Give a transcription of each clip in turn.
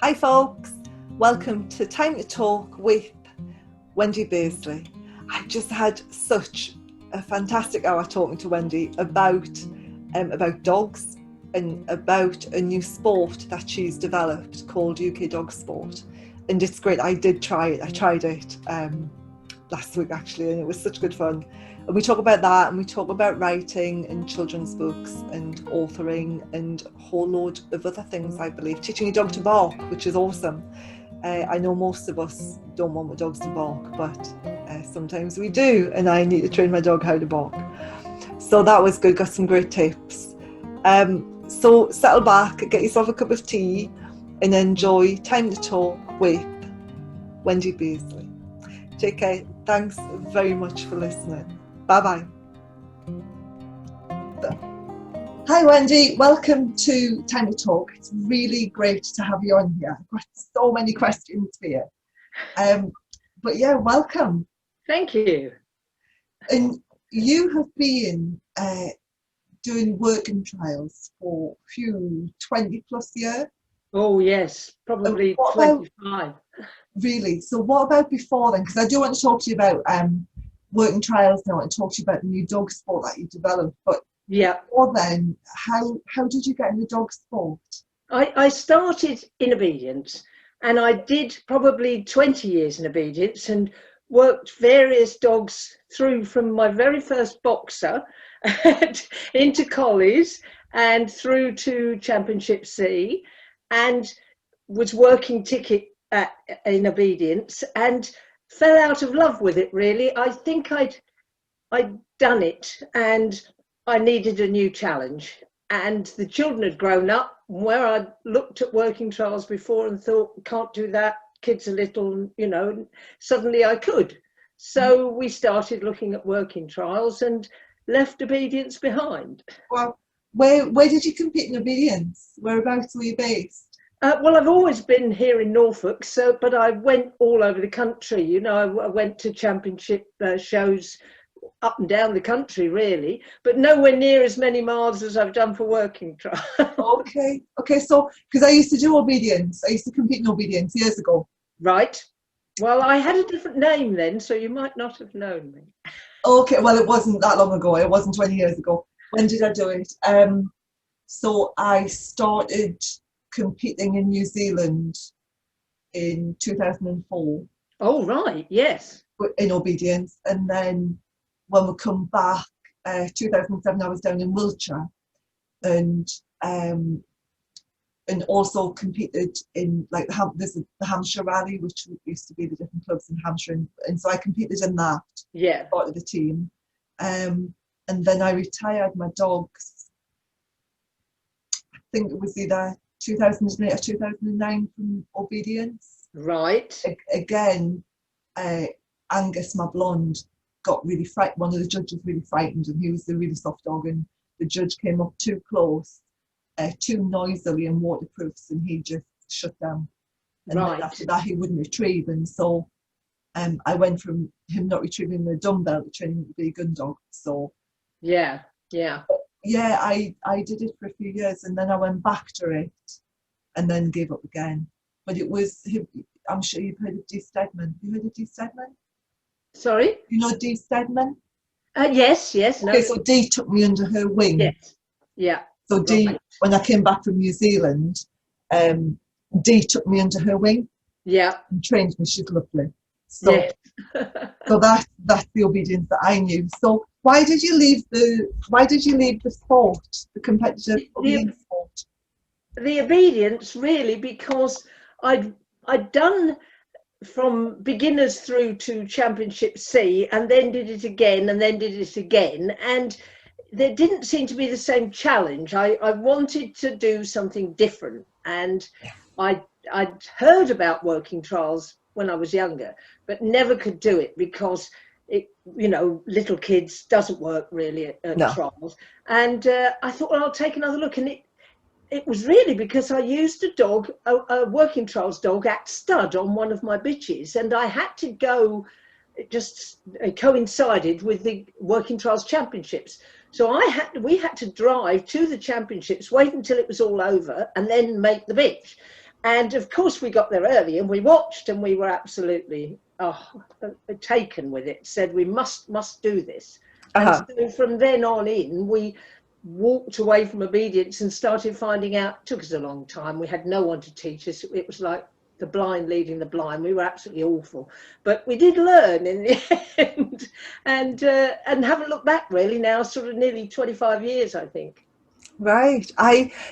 Hi folks, welcome to Time to Talk with Wendy Beasley. I just had such a fantastic hour talking to Wendy about dogs and about a new sport that she's developed called UK Dog Sport. And it's great. I did try it. I tried it last week actually, and it was such good fun. And we talk about that, and we talk about writing and children's books and authoring and a whole load of other things, I believe. Teaching your dog to bark, which is awesome. I know most of us don't want our dogs to bark, but sometimes we do, and I need to train my dog how to bark. So that was good, got some great tips. So settle back, get yourself a cup of tea, and enjoy Time to Talk with Wendy Beasley. Take care. Thanks very much for listening. Bye-bye. Hi Wendy, welcome to Time to Talk. It's really great to have you on here. I've got so many questions for you. But yeah, welcome. Thank you. And you have been doing working trials for 20 plus years? Oh yes, probably 25. Really? So what about before then? Because I do want to talk to you about working trials now. I want to talk to you about the new dog sport that you developed. But yeah, before then, how did you get into dog sport? I started in obedience, and I did probably 20 years in obedience and worked various dogs through from my very first boxer into collies and through to Championship C, and was working ticket in obedience and fell out of love with it really. I think I'd done it and I needed a new challenge, and the children had grown up where I'd looked at working trials before and thought, can't do that, kids are little, you know. Suddenly I could. So we started looking at working trials and left obedience behind. Well, where did you compete in obedience? Whereabouts were you based? Well, I've always been here in Norfolk, but I went all over the country. You know, I went to championship shows up and down the country, really, but nowhere near as many miles as I've done for working trials. Okay. So, because I used to do obedience, I used to compete in obedience years ago. Right. Well, I had a different name then, so you might not have known me. Okay. Well, it wasn't that long ago. It wasn't 20 years ago. When did I do it? So I started competing in New Zealand in 2004. Oh, right. Yes. In obedience, and then when we come back, 2007, I was down in Wiltshire, and also competed in like the Hampshire Rally, which used to be the different clubs in Hampshire, and so I competed in that. Yeah. Part of the team, and then I retired my dogs. I think it was either 2008 or 2009 from obedience. Right. Again, Angus, my blonde, got really frightened. One of the judges really frightened, and he was the really soft dog, and the judge came up too close, too noisily and waterproofs, and he just shut down. And then after that he wouldn't retrieve, and so I went from him not retrieving the dumbbell to training to be a gun dog. So yeah, I did it for a few years, and then I went back to it and then gave up again. But it was, I'm sure you've heard of Dee Stedman. You heard of Dee Stedman? Sorry? You know Dee Stedman? Yes. Okay, so Dee took me under her wing. Yes. Yeah. So Dee, when I came back from New Zealand, Dee took me under her wing. Yeah. And trained me. She's lovely. So, yes. So that's the obedience that I knew. So why did you leave the sport, the competitive obedience sport? The obedience really, because I'd done from beginners through to Championship C, and then did it again, and then did it again, and there didn't seem to be the same challenge. I wanted to do something different, and I'd heard about working trials when I was younger, but never could do it because it, you know, little kids doesn't work really at trials. And I thought, well, I'll take another look, and it was really because I used a working trials dog at stud on one of my bitches, and I had to go, it just coincided with the working trials championships. So we had to drive to the championships, wait until it was all over, and then make the bitch. And of course we got there early and we watched, and we were absolutely taken with it, said we must do this. And so from then on in, we walked away from obedience and started finding out. It took us a long time. We had no one to teach us. It was like the blind leading the blind. We were absolutely awful, but we did learn in the end, and haven't looked back really now, sort of nearly 25 years, I think. Right.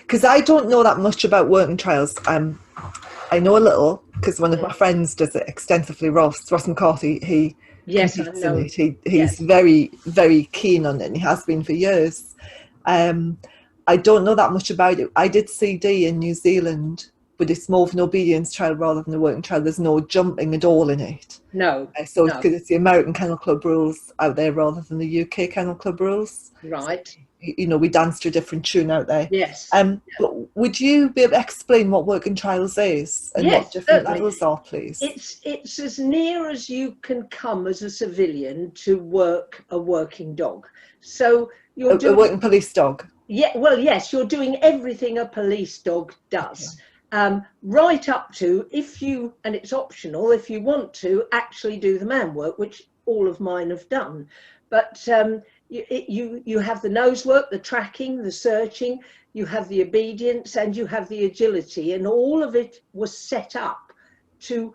Because I don't know that much about working trials. I know a little because one of my friends does it extensively. Ross McCarthy, he Yes, I competes in know. it. He's Yes. very, very keen on it, and he has been for years. I don't know that much about it. I did CD in New Zealand, but it's more of an obedience trial rather than a working trial. There's no jumping at all in it. No. So because it's the American Kennel Club rules out there rather than the UK Kennel Club rules. Right. You know, we dance to a different tune out there. Yes. But would you be able to explain what working trials is and what different levels are, please? It's as near as you can come as a civilian to work a working dog. So you're doing a working police dog. Yeah, well, yes, you're doing everything a police dog does. Right up to, if you, and it's optional, if you want to actually do the man work, which all of mine have done. But you have the nose work, the tracking, the searching, you have the obedience, and you have the agility, and all of it was set up to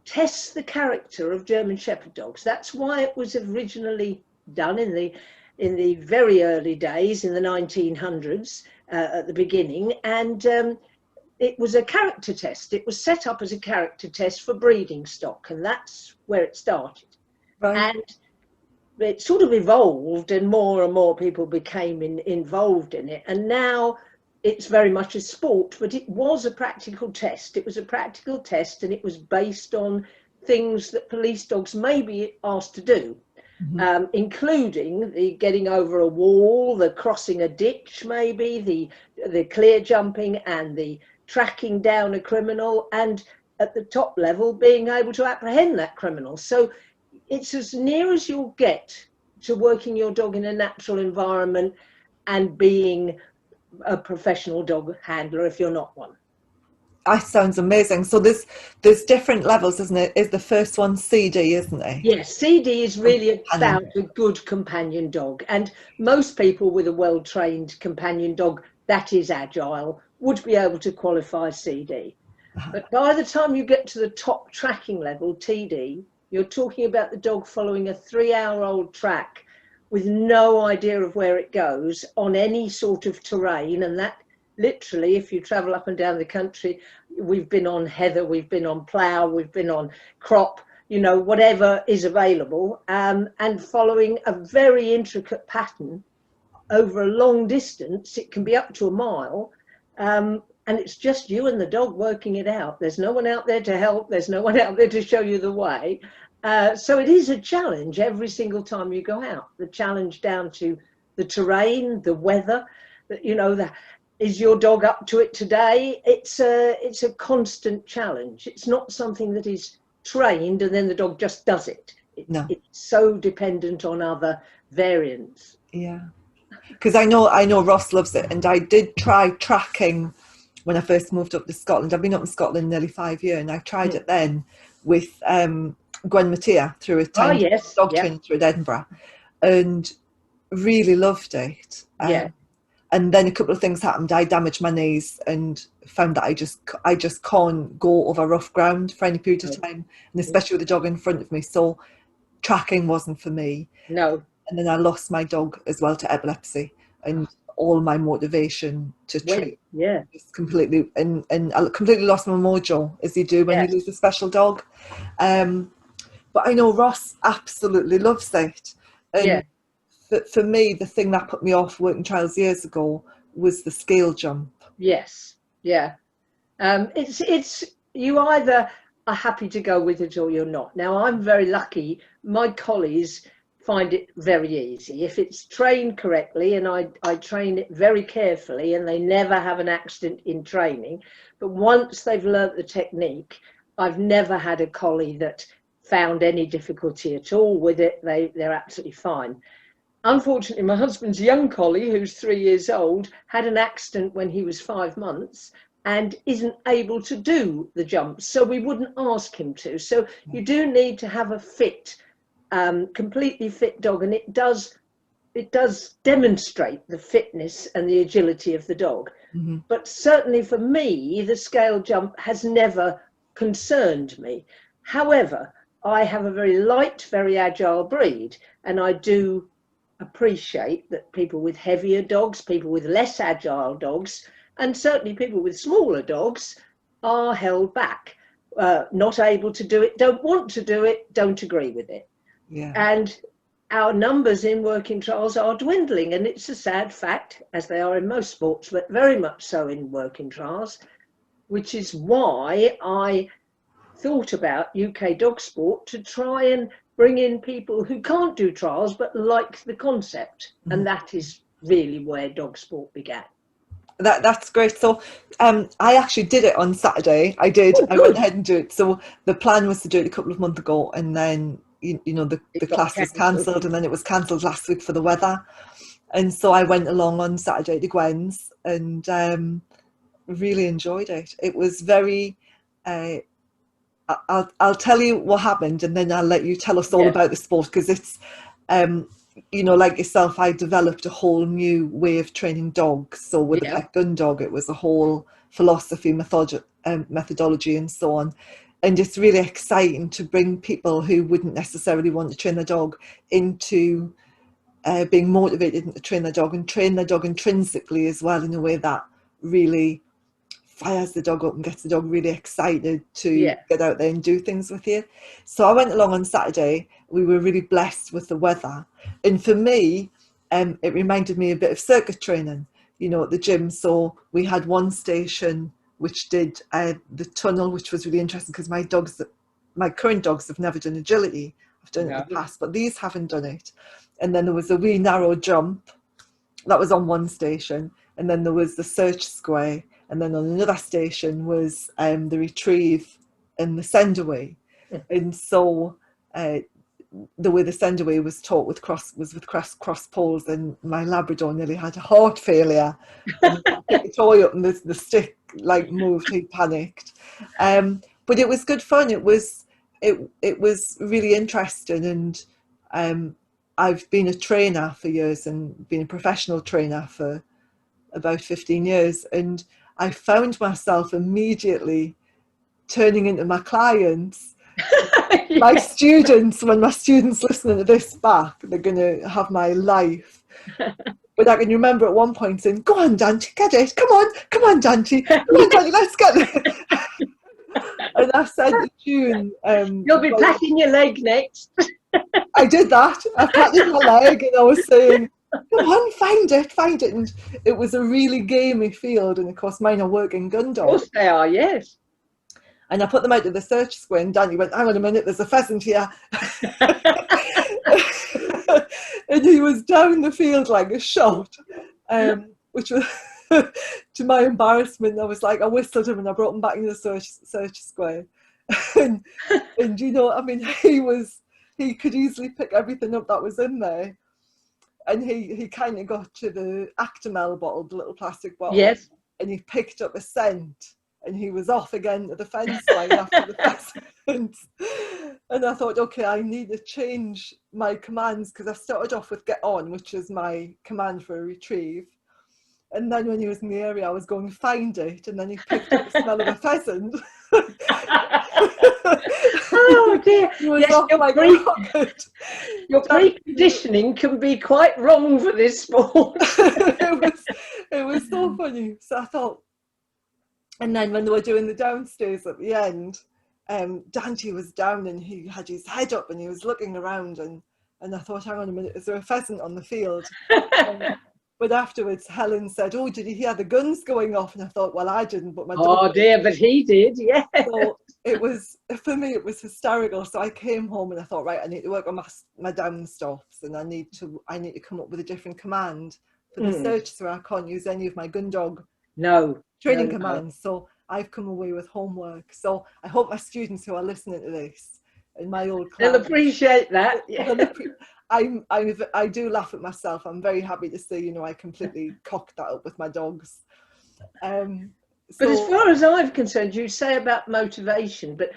test the character of German Shepherd dogs. That's why it was originally done in the very early days, in the 1900s, at the beginning, and it was a character test. It was set up as a character test for breeding stock, and that's where it started. Right. And it sort of evolved, and more people became involved in it, and now it's very much a sport, but it was a practical test. It was a practical test, and it was based on things that police dogs may be asked to do. Including the getting over a wall, the crossing a ditch, maybe the clear jumping, and the tracking down a criminal, and at the top level being able to apprehend that criminal. So it's as near as you'll get to working your dog in a natural environment and being a professional dog handler if you're not one. That sounds amazing. So there's different levels, isn't it? Is the first one CD, isn't it? Yes, CD is really about a good companion dog, and most people with a well-trained companion dog that is agile would be able to qualify CD. But by the time you get to the top tracking level, TD, you're talking about the dog following a 3-hour-old track with no idea of where it goes on any sort of terrain, and that literally, if you travel up and down the country, we've been on heather, we've been on plough, we've been on crop, you know, whatever is available, and following a very intricate pattern over a long distance. It can be up to a mile, and it's just you and the dog working it out. There's no one out there to help. There's no one out there to show you the way. So it is a challenge every single time you go out. The challenge down to the terrain, the weather, you know, is your dog up to it today? It's a constant challenge. It's not something that is trained and then the dog just does it. It's so dependent on other variants. Yeah, because I know Ross loves it, and I did try tracking when I first moved up to Scotland. I've been up in Scotland nearly 5 years, and I tried it then with Gwen Mattia through a tiny dog training through Edinburgh, and really loved it. And then a couple of things happened. I damaged my knees and found that I just can't go over rough ground for any period of time, and especially with the dog in front of me. So tracking wasn't for me. No. And then I lost my dog as well to epilepsy, and all my motivation to treat just completely, and I completely lost my mojo, as you do when you lose a special dog. But I know Ross absolutely loves it. And for me, the thing that put me off working trials years ago was the scale jump. Yes, yeah. It's you either are happy to go with it or you're not. Now, I'm very lucky. My collies find it very easy. If it's trained correctly, and I train it very carefully, and they never have an accident in training. But once they've learnt the technique, I've never had a collie that found any difficulty at all with it. They're absolutely fine. Unfortunately, my husband's young collie, who's 3 years old, had an accident when he was 5 months, and isn't able to do the jumps, so we wouldn't ask him to. So you do need to have a fit, completely fit dog, and it does demonstrate the fitness and the agility of the dog. Mm-hmm. But certainly for me, the scale jump has never concerned me. However, I have a very light, very agile breed, and I do appreciate that people with heavier dogs, people with less agile dogs, and certainly people with smaller dogs are held back, not able to do it, don't want to do it, don't agree with it. Yeah. And our numbers in working trials are dwindling, and it's a sad fact, as they are in most sports, but very much so in working trials, which is why I thought about UK dog sport to try and bring in people who can't do trials but like the concept. Mm-hmm. And that is really where dog sport began. That's great. So I actually did it on Saturday. I went ahead and did it. So the plan was to do it a couple of months ago, and then you know the class was cancelled, and then it was cancelled last week for the weather. And so I went along on Saturday to Gwen's and really enjoyed it. It was very I'll tell you what happened, and then I'll let you tell us all about the sport, because it's you know, like yourself, I developed a whole new way of training dogs. So with a pet gun dog, it was a whole philosophy, methodology and so on. And it's really exciting to bring people who wouldn't necessarily want to train their dog into being motivated to train their dog, and train their dog intrinsically as well, in a way that really fires the dog up and gets the dog really excited to get out there and do things with you. So I went along on Saturday. We were really blessed with the weather, and for me it reminded me a bit of circuit training, you know, at the gym. So we had one station which did the tunnel, which was really interesting, because my current dogs have never done agility. I've done it in the past, but these haven't done it. And then there was a wee narrow jump that was on one station, and then there was the search square, and then on another station was the retrieve and the send away. And so the way the send away was taught with cross poles, and my Labrador nearly had a heart failure. And he picked the toy up and the stick like moved. He panicked. But it was good fun. It was really interesting, and I've been a trainer for years and been a professional trainer for about 15 years, and I found myself immediately turning into my clients. My students, when my students listening to this back, they're going to have my life. But I can remember at one point saying, "Go on, Dante, get it. Come on, Dante. Come on, Dante, let's get it." And I said to June, "You'll be patting your leg next." I did that. I patted my leg and I was saying, "Come on, find it." And it was a really gamey field, and of course mine are working gun dogs. Of course they are, yes. And I put them out of the search square, and Danny went, "Hang on a minute, there's a pheasant here." And he was down the field like a shot, which was, to my embarrassment, I whistled him and I brought him back into the search square. and you know, I mean, he could easily pick everything up that was in there. And he kind of got to the Actimel bottle, the little plastic bottle. Yes. And he picked up a scent, and he was off again to the fence line after the pheasant. And I thought, okay, I need to change my commands, because I started off with get on, which is my command for a retrieve. And then when he was in the area, I was going find it, and then he picked up the smell of a pheasant. Oh dear! Yes, your preconditioning can be quite wrong for this sport. It was so funny. So I thought, and then when they were doing the downstairs at the end, Dante was down and he had his head up and he was looking around, and I thought, hang on a minute, is there a pheasant on the field? But afterwards, Helen said, "Oh, did you hear the guns going off?" And I thought, well, I didn't, but my dog. Oh dear, but he did, yeah. So it was, for me, it was hysterical. So I came home and I thought, right, I need to work on my down stops, and I need to come up with a different command for the search, so I can't use any of my gun dog training commands. So I've come away with homework. So I hope my students who are listening to this in my old class, they'll appreciate that. Yeah. I do laugh at myself. I'm very happy to say, you know, I completely cocked that up with my dogs. But as So far as I'm concerned, you say about motivation, but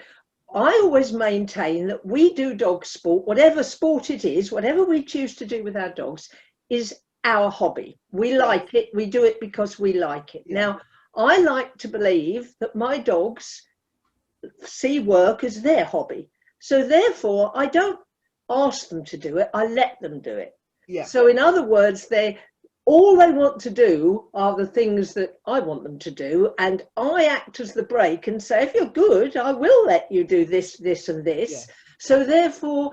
I always maintain that we do dog sport, whatever sport it is, whatever we choose to do with our dogs, is our hobby. We yes, like it. We do it because we like it. yeah, Now, I like to believe that my dogs see work as their hobby. So therefore, I don't ask them to do it. I let them do it. yeah, So in other words, all they want to do are the things that I want them to do, and I act as the brake and say, if you're good, I will let you do this, this, and yeah. this. So therefore,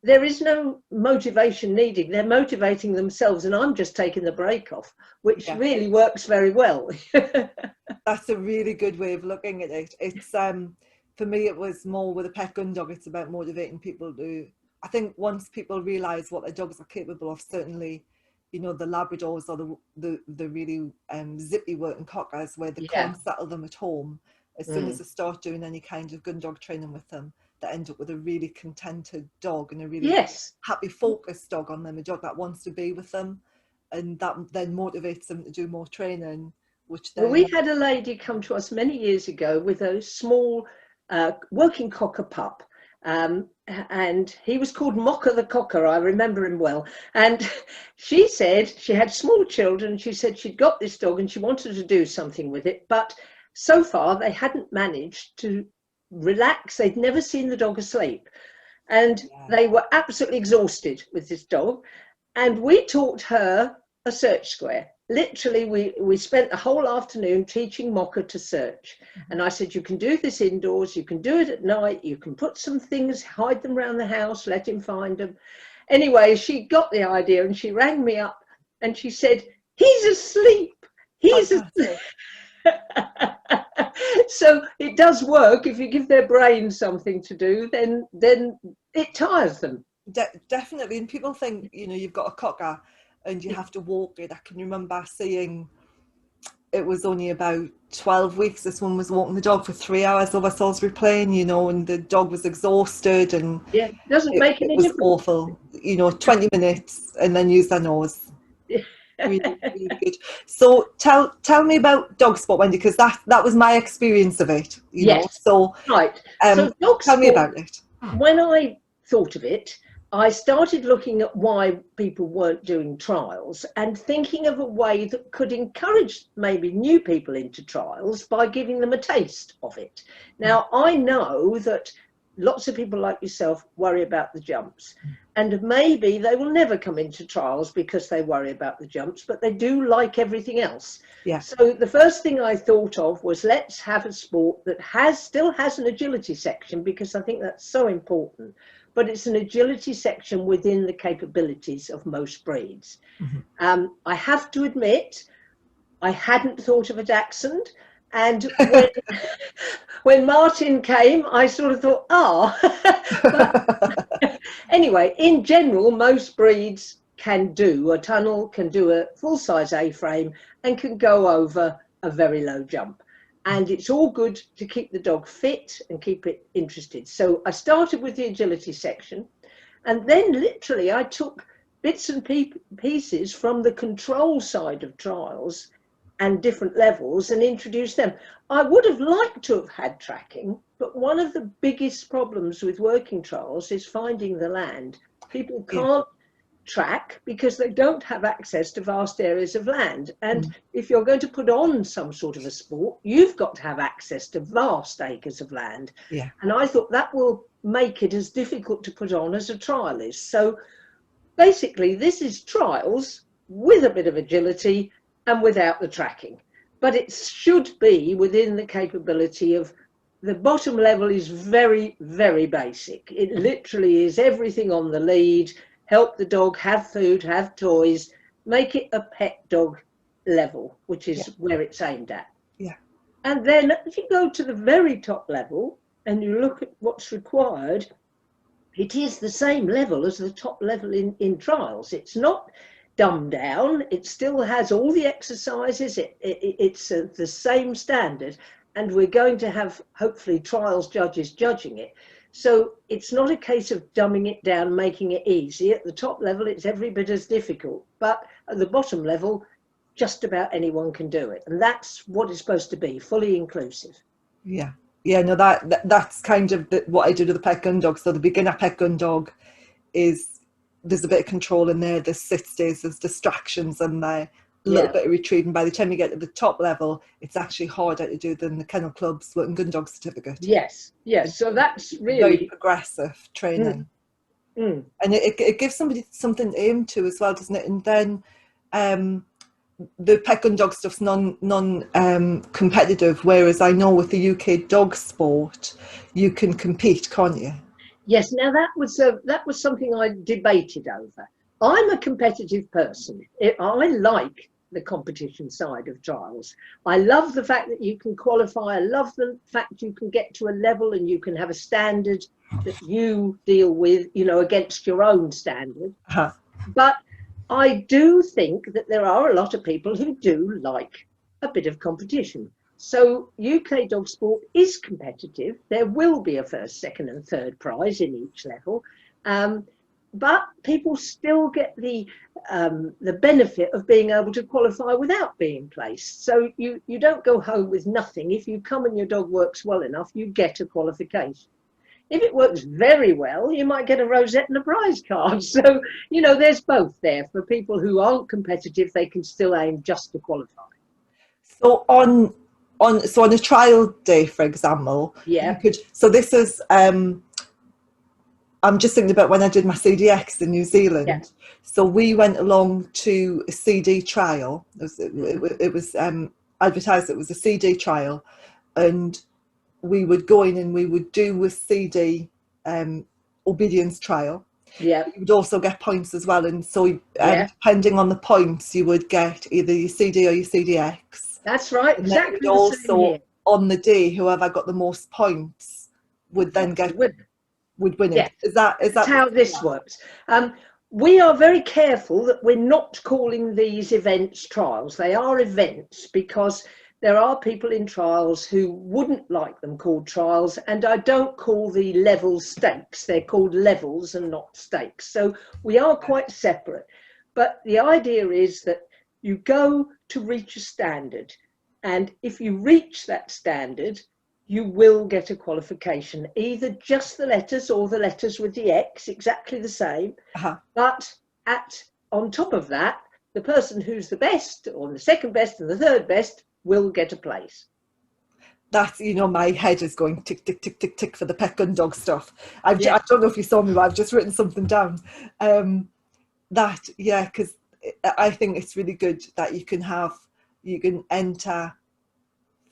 there is no motivation needed. They're motivating themselves, and I'm just taking the brake off, which Yeah. really works very well. That's a really good way of looking at it. It's for me, it was more with a pet gun dog. It's about motivating people to. I think once people realise what their dogs are capable of, certainly, you know, the Labradors or the really zippy working cockers, where they Yeah. can't settle them at home. As soon as they start doing any kind of gun dog training with them, they end up with a really contented dog and a really Yes. happy, focused dog on them, a dog that wants to be with them, and that then motivates them to do more training, which Well, we then had a lady come to us many years ago with a small working cocker pup. And he was called Mocker the Cocker. I remember him well. And she said she had small children. She said she'd got this dog and she wanted to do something with it. But so far, they hadn't managed to relax. They'd never seen the dog asleep. And they were absolutely exhausted with this dog. And we taught her a search square. Literally, we spent the whole afternoon teaching Mocha to search. And I said, you can do this indoors, you can do it at night, you can put some things, hide them around the house, let him find them. Anyway, she got the idea and she rang me up and she said, he's asleep. He's asleep. So it does work. If you give their brains something to do, then it tires them. Definitely. And people think, you know, you've got a cocker and you have to walk it. I can remember seeing, it was only about 12 weeks, this one was walking the dog for 3 hours over Salisbury Plain, you know, and the dog was exhausted, and yeah, doesn't make any it was difference. awful, you know, 20 minutes and then use their nose. Really, really good. So tell me about dog sport, Wendy, because that was my experience of it, you know. So right. So dog tell sport, me about it. when I thought of it, I started looking at why people weren't doing trials and thinking of a way that could encourage maybe new people into trials by giving them a taste of it. Now, I know that lots of people like yourself worry about the jumps, and maybe they will never come into trials because they worry about the jumps, but they do like everything else. Yeah. So the first thing I thought of was, let's have a sport that still has an agility section, because I think that's so important. But it's an agility section within the capabilities of most breeds. I have to admit, I hadn't thought of a dachshund. And when Martin came, I sort of thought, But anyway, in general, most breeds can do a tunnel, can do a full-size A-frame, and can go over a very low jump. And it's all good to keep the dog fit and keep it interested. So I started with the agility section, and then literally I took bits and pieces from the control side of trials and different levels and introduced them. I would have liked to have had tracking, but one of the biggest problems with working trials is finding the land. People can't track because they don't have access to vast areas of land. And if you're going to put on some sort of a sport, you've got to have access to vast acres of land. Yeah. And I thought that will make it as difficult to put on as a trial is. So basically, this is trials with a bit of agility and without the tracking. But it should be within the capability of, the bottom level is very, very basic. It literally is everything on the lead. Help the dog have food, have toys, make it a pet dog level, which is where it's aimed at. Yeah. And then if you go to the very top level and you look at what's required, it is the same level as the top level in trials. It's not dumbed down. It still has all the exercises. It's the same standard. And we're going to have, hopefully, trials judges judging it. So it's not a case of dumbing it down, making it easy. At the top level, it's every bit as difficult. But at the bottom level, just about anyone can do it. And that's what it's supposed to be, fully inclusive. Yeah. Yeah, no, that's kind of what I did with the pet gun dog. So the beginner pet gun dog is, there's a bit of control in there, there's sit stays, there's distractions and there, a little bit of retrieving. By the time you get to the top level, it's actually harder to do than the Kennel Club's Working Gun Dog certificate. Yes, yes. So that's really very progressive training. And it gives somebody something to aim to as well, doesn't it? And then the pet gun dog stuff's non competitive, whereas I know with the UK dog sport you can compete, can't you? Yes. Now that was something I debated over. I'm a competitive person. I like the competition side of trials. I love the fact that you can qualify. I love the fact you can get to a level and you can have a standard that you deal with, against your own standard. But I do think that there are a lot of people who do like a bit of competition. So UK dog sport is competitive. There will be a first, second and third prize in each level. But people still get the benefit of being able to qualify without being placed. So you don't go home with nothing. If you come and your dog works well enough, you get a qualification. If it works very well, you might get a rosette and a prize card. So, there's both there. For people who aren't competitive, they can still aim just to qualify. So on a trial day, for example, so this is, I'm just thinking about when I did my CDX in New Zealand. Yeah. So we went along to a CD trial. It was advertised it was a CD trial, and we would go in and we would do a CD obedience trial. Yeah. You would also get points as well, and so depending on the points, you would get either your CD or your CDX. That's right. And exactly. Then also on the day, whoever got the most points would then would win it. Yes. Is that how this works? We are very careful that we're not calling these events trials. They are events because there are people in trials who wouldn't like them called trials, and I don't call the levels stakes. They're called levels and not stakes. So we are quite separate. But the idea is that you go to reach a standard, and if you reach that standard, you will get a qualification, either just the letters or the letters with the X, exactly the same. But on top of that, the person who's the best or the second best and the third best will get a place. That's, my head is going tick, tick, tick, tick, tick for the pet gun dog stuff. I don't know if you saw me, but I've just written something down. Because I think it's really good that you can enter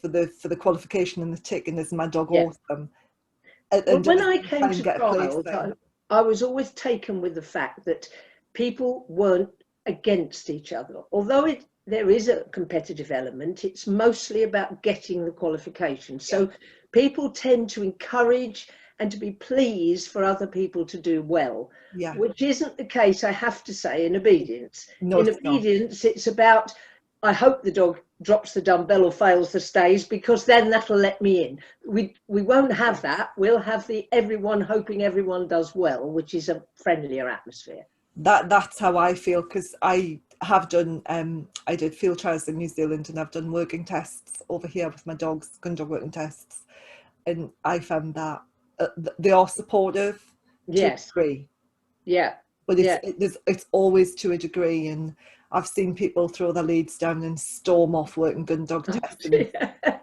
for the qualification and the tick, and is my dog awesome? And when I came to trials, I was always taken with the fact that people weren't against each other. Although there is a competitive element, it's mostly about getting the qualification. So people tend to encourage and to be pleased for other people to do well, which isn't the case, I have to say, in obedience. In obedience, it's about, I hope the dog drops the dumbbell or fails the stays, because then that'll let me in. We won't have that. We'll have the everyone hoping everyone does well, which is a friendlier atmosphere. That's how I feel, because I have done I did field trials in New Zealand, and I've done working tests over here with my dogs, gun dog working tests, and I found that they are supportive to a degree. But it's always to a degree, and I've seen people throw their leads down and storm off working gun dog tests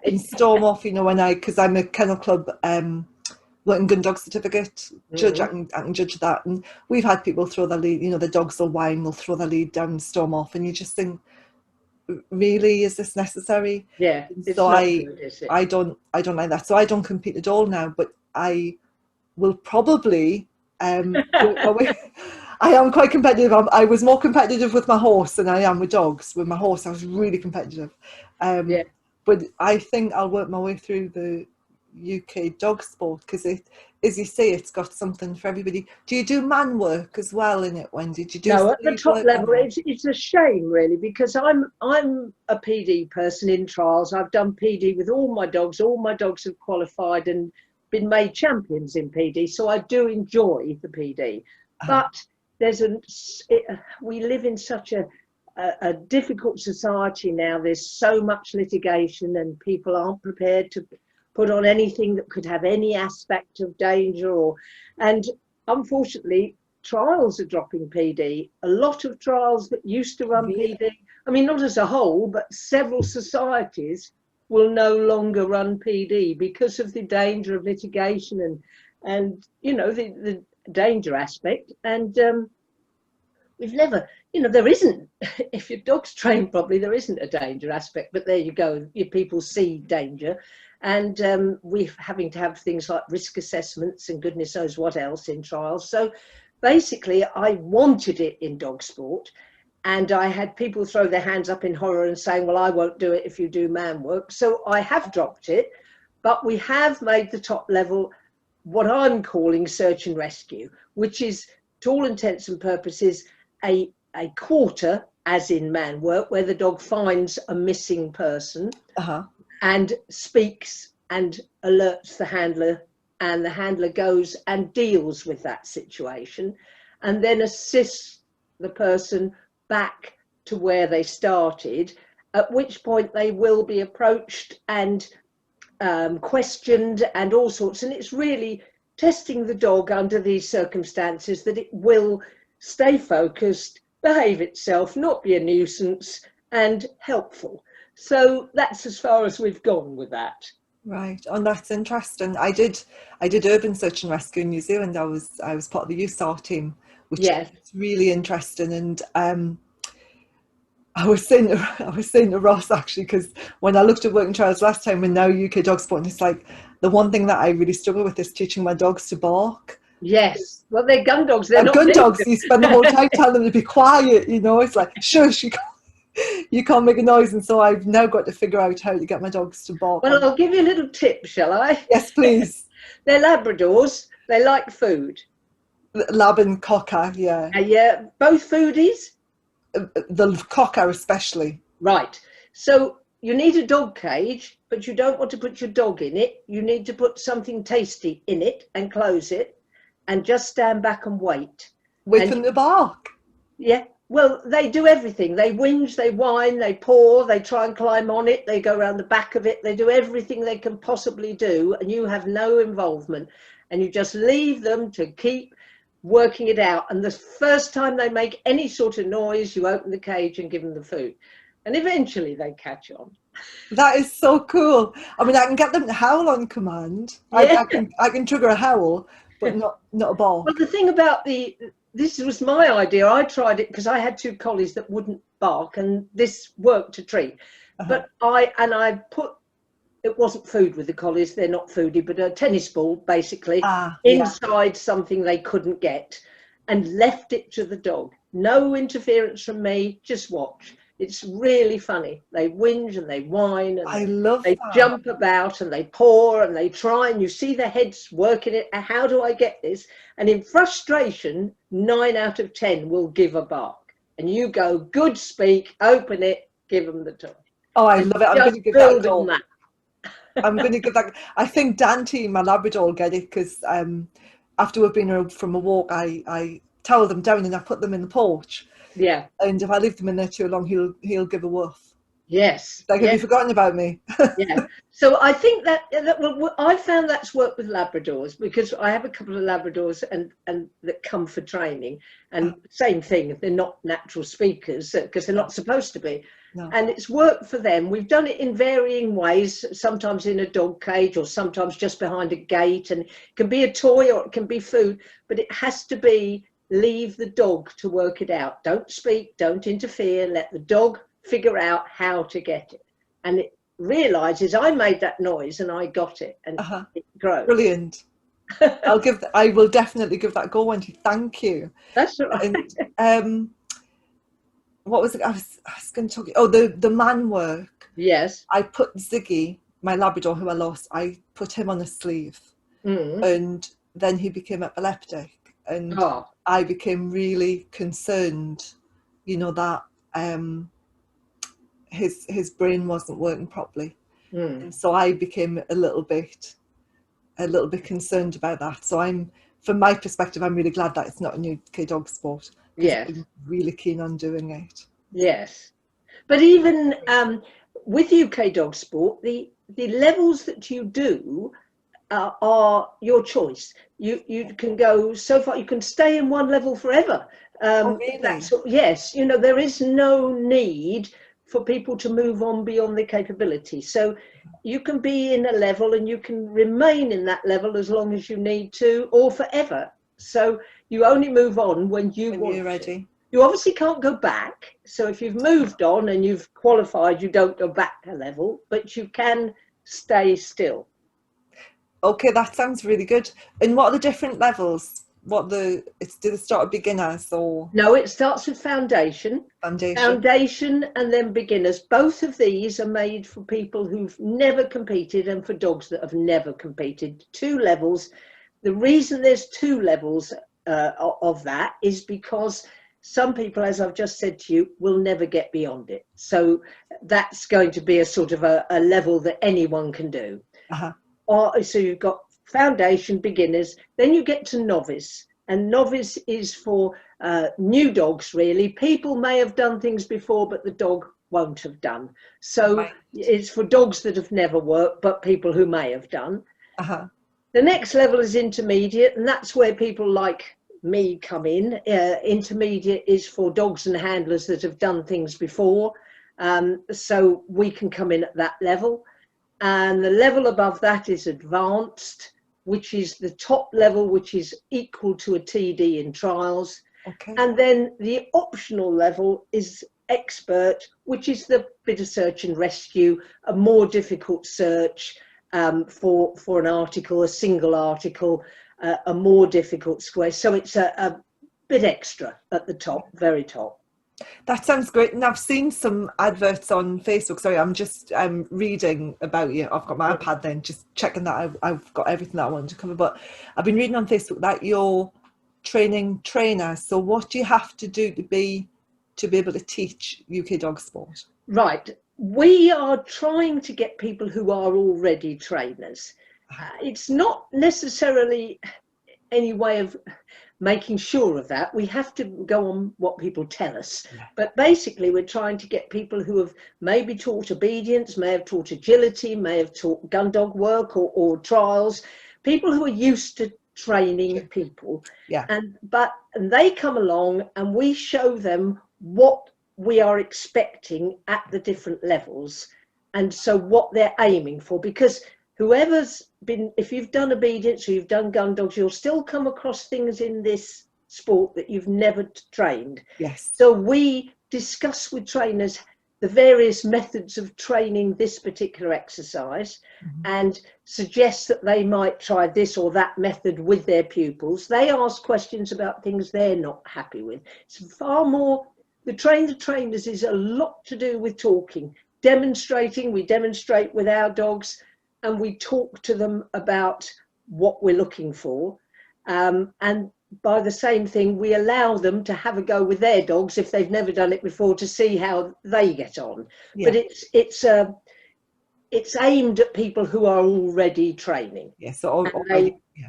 and storm off, because I'm a Kennel Club working gun dog certificate judge. I can judge that, and we've had people throw their lead, the dogs will whine, they'll throw their lead down and storm off, and you just think, really, is this necessary? So I don't like that, so I don't compete at all now, but I will probably I am quite competitive. I was more competitive with my horse than I am with dogs. With my horse, I was really competitive. But I think I'll work my way through the UK dog sport, because as you say, it's got something for everybody. Do you do man work as well in it, Wendy? Do you do no, at the top level, it's a shame, really, because I'm a PD person in trials. I've done PD with all my dogs. All my dogs have qualified and been made champions in PD, so I do enjoy the PD. But we live in such a a difficult society now. There's so much litigation, and people aren't prepared to put on anything that could have any aspect of danger. And unfortunately, trials are dropping PD. A lot of trials that used to run Really? PD, I mean, not as a whole, but several societies will no longer run PD because of the danger of litigation and you know, the danger aspect. And we've never, you know, there isn't, if your dog's trained properly, there isn't a danger aspect, but there you go, your people see danger. And we're having to have things like risk assessments and goodness knows what else in trials. So basically, I wanted it in dog sport. And I had people throw their hands up in horror and saying, well, I won't do it if you do man work. So I have dropped it, but we have made the top level what I'm calling search and rescue, which is, to all intents and purposes, a quarter, as in man work, where the dog finds a missing person and speaks and alerts the handler, and the handler goes and deals with that situation and then assists the person back to where they started, at which point they will be approached and questioned and all sorts. And it's really testing the dog under these circumstances that it will stay focused, behave itself, not be a nuisance, and helpful. So that's as far as we've gone with that. Right. Oh, that's interesting. I did urban search and rescue in New Zealand. I was part of the USAR team, which Yes. is really interesting. And I was saying to Ross, actually, because when I looked at working trials last time and now UK dog sport, and it's like the one thing that I really struggle with is teaching my dogs to bark. Yes. Well, they're gun dogs. They're not gun dogs. dangerous. You spend the whole time telling them to be quiet. You know, it's like shush, you can't make a noise. And so I've now got to figure out how to get my dogs to bark. Well, I'll give you a little tip, shall I? Yes, please. They're Labradors. They like food. Lab and cocker, yeah. Yeah, both foodies. The cocker especially. Right. So you need a dog cage, but you don't want to put your dog in it. You need to put something tasty in it and close it and just stand back and wait. Wait for them to bark. Yeah. Well, they do everything. They whinge, they whine, they paw, they try and climb on it, they go around the back of it, they do everything they can possibly do, and you have no involvement. And you just leave them to keep working it out. And the first time they make any sort of noise, you open the cage and give them the food. And eventually they catch on. That is so cool. I mean, I can get them to howl on command. Yeah. I can trigger a howl, but not a bark. Well, the thing about this was my idea. I tried it because I had two collies that wouldn't bark, and this worked a treat. But I put, it wasn't food with the collies, they're not foodie, but a tennis ball basically inside something they couldn't get, and left it to the dog. No interference from me, just watch. It's really funny. They whinge and they whine and they jump about and they paw and they try, and you see their heads working it. How do I get this? And in frustration, 9 out of 10 will give a bark. And you go, good speak, open it, give them the toy. Oh, I love it. I'm going to give that a go. That. I'm going to give that. I think Dante, my Labrador, will get it because after we've been from a walk, I towel them down and I put them in the porch. Yeah. And if I leave them in there too long, he'll give a woof. Yes. Like, have you forgotten about me? Yeah. So I think that well, I found that's worked with Labradors, because I have a couple of Labradors and that come for training, and same thing, they're not natural speakers because they're not supposed to be. No. And it's worked for them. We've done it in varying ways, sometimes in a dog cage or sometimes just behind a gate, and it can be a toy or it can be food, but it has to be leave the dog to work it out. Don't speak, don't interfere, let the dog figure out how to get it. And it realizes I made that noise and I got it, and it grows. Brilliant. I will definitely give that a go, Wendy. Thank you. That's all right. And, what was it? I was going to talk. Oh, the man work. Yes. I put Ziggy, my Labrador who I lost, I put him on a sleeve, and then he became epileptic, and I became really concerned, you know, that his brain wasn't working properly, and so I became a little bit concerned about that. So from my perspective, I'm really glad that it's not a new UK dog sport. Yeah, I'm really keen on doing it. Yes. But even with UK dog sport, the levels that you do are your choice. You can go so far. You can stay in one level forever. Oh, really? Yes. You know, there is no need for people to move on beyond their capability. So you can be in a level and you can remain in that level as long as you need to, or forever. So you only move on when you When you're want to. ready. You obviously can't go back. So if you've moved on and you've qualified, you don't go back a level, but you can stay still. Okay, that sounds really good. And what are the different levels? Do they start at beginners or No, it starts with foundation, foundation? and then beginners. Both of these are made for people who've never competed and for dogs that have never competed. Two levels. The reason there's two levels of that is because some people, as I've just said to you, will never get beyond it. So that's going to be a sort of a level that anyone can do. Uh-huh. So you've got foundation, beginners, then you get to novice. And novice is for new dogs, really. People may have done things before, but the dog won't have done. So Right. it's for dogs that have never worked, but people who may have done. Uh-huh. The next level is intermediate, and that's where people like me come in. Intermediate is for dogs and handlers that have done things before. So we can come in at that level. And the level above that is advanced, which is the top level, which is equal to a TD in trials. Okay. And then the optional level is expert, which is the bit of search and rescue, a more difficult search for an article, a single article, a more difficult square. So it's a bit extra at the top, very top. That sounds great. And I've seen some adverts on Facebook. Sorry, I'm just reading about you. I've got my iPad then, just checking that I've got everything that I wanted to cover. But I've been reading on Facebook that you're training trainers. So what do you have to do to be able to teach UK dog sport? Right. We are trying to get people who are already trainers. It's not necessarily any way of making sure of that. We have to go on what people tell us. Yeah. But basically, we're trying to get people who have maybe taught obedience, may have taught agility, may have taught gun dog work or trials, people who are used to training people. Yeah. And they come along and we show them what we are expecting at the different levels, and so what they're aiming for, because whoever's been, if you've done obedience or you've done gun dogs, you'll still come across things in this sport that you've never trained. Yes. So we discuss with trainers the various methods of training this particular exercise, and suggest that they might try this or that method with their pupils. They ask questions about things they're not happy with. It's far more, the train the trainers is a lot to do with talking, demonstrating. We demonstrate with our dogs and we talk to them about what we're looking for. And by the same thing, we allow them to have a go with their dogs if they've never done it before, to see how they get on. Yeah. But it's aimed at people who are already training. Yeah. So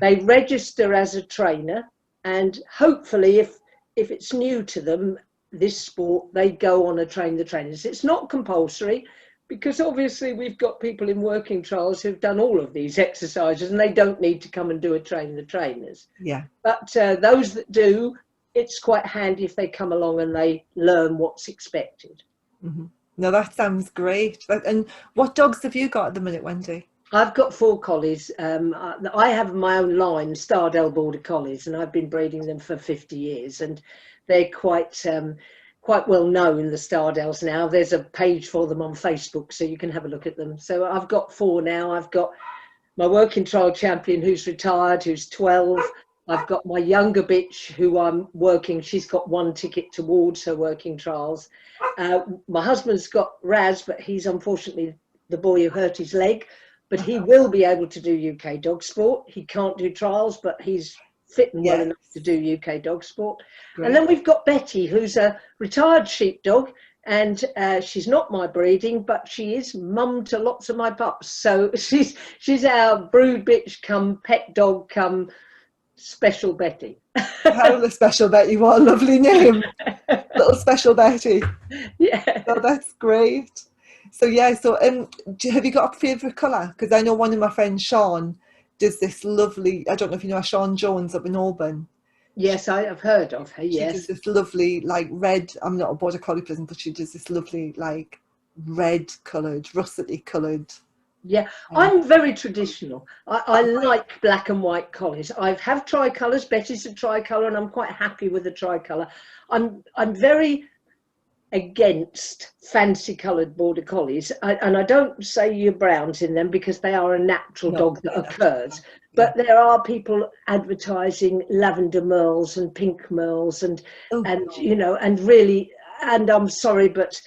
they register as a trainer, and hopefully if it's new to them, this sport, they go on a train the trainers. It's not compulsory, because obviously we've got people in working trials who've done all of these exercises and they don't need to come and do a train the trainers. Yeah. But those that do, it's quite handy if they come along and they learn what's expected. Mm-hmm. No, that sounds great. And what dogs have you got at the minute, Wendy? I've got 4 collies. I have my own line, Stardale Border Collies, and I've been breeding them for 50 years. And they're quite well known, the Stardales now. There's a page for them on Facebook, so you can have a look at them. So I've got 4 now. I've got my working trial champion who's retired, who's 12. I've got my younger bitch who I'm working. She's got 1 ticket towards her working trials. My husband's got Raz, but he's unfortunately the boy who hurt his leg. But he will be able to do UK dog sport. He can't do trials, but he's fit and well enough to do UK dog sport. Great. And then we've got Betty, who's a retired sheepdog, and she's not my breeding, but she is mum to lots of my pups. So she's our brood bitch, come pet dog, come Special Betty. Paola Special Betty, what a lovely name. Little Special Betty. Yeah. Oh, that's great. So yeah, so have you got a favourite colour? Because I know one of my friends, Sean, does this lovely, I don't know if you know Sean Jones up in Auburn. Yes, I have heard of her, She does yes. this lovely, like red, I'm not a border collie person, but she does this lovely, like red coloured, russety coloured. Yeah, Um, I'm very traditional. I like black and white collies. I have tricolours. Betty's a tricolour, and I'm quite happy with the tricolour. I'm very against fancy coloured border collies, and I don't say your browns in them because they are a natural no, dog that occurs. yeah. But there are people advertising lavender merles and pink merles, and Oh, you know, and really, and I'm sorry, but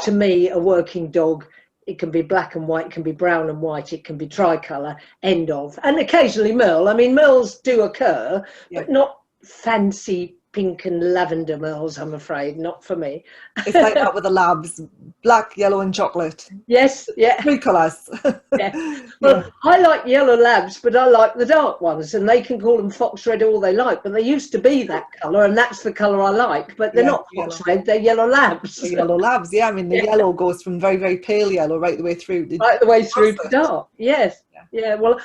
to me, a working dog, it can be black and white, it can be brown and white, it can be tricolour, end of. And occasionally merle. I mean, merles do occur, yeah. but not fancy pink and lavender merles, I'm afraid, not for me. It's like that with the labs, black, yellow and chocolate. Yes, yeah. 3 colours. Yeah. Yeah. Well, I like yellow labs, but I like the dark ones, and they can call them fox red all they like, but they used to be that colour, and that's the colour I like. But they're Yeah, not yellow. fox red; they're yellow labs. The yellow labs, yeah. I mean, the Yeah. yellow goes from very, very pale yellow right the way through. Right the way through to dark. Yes. Yeah. Yeah. Well,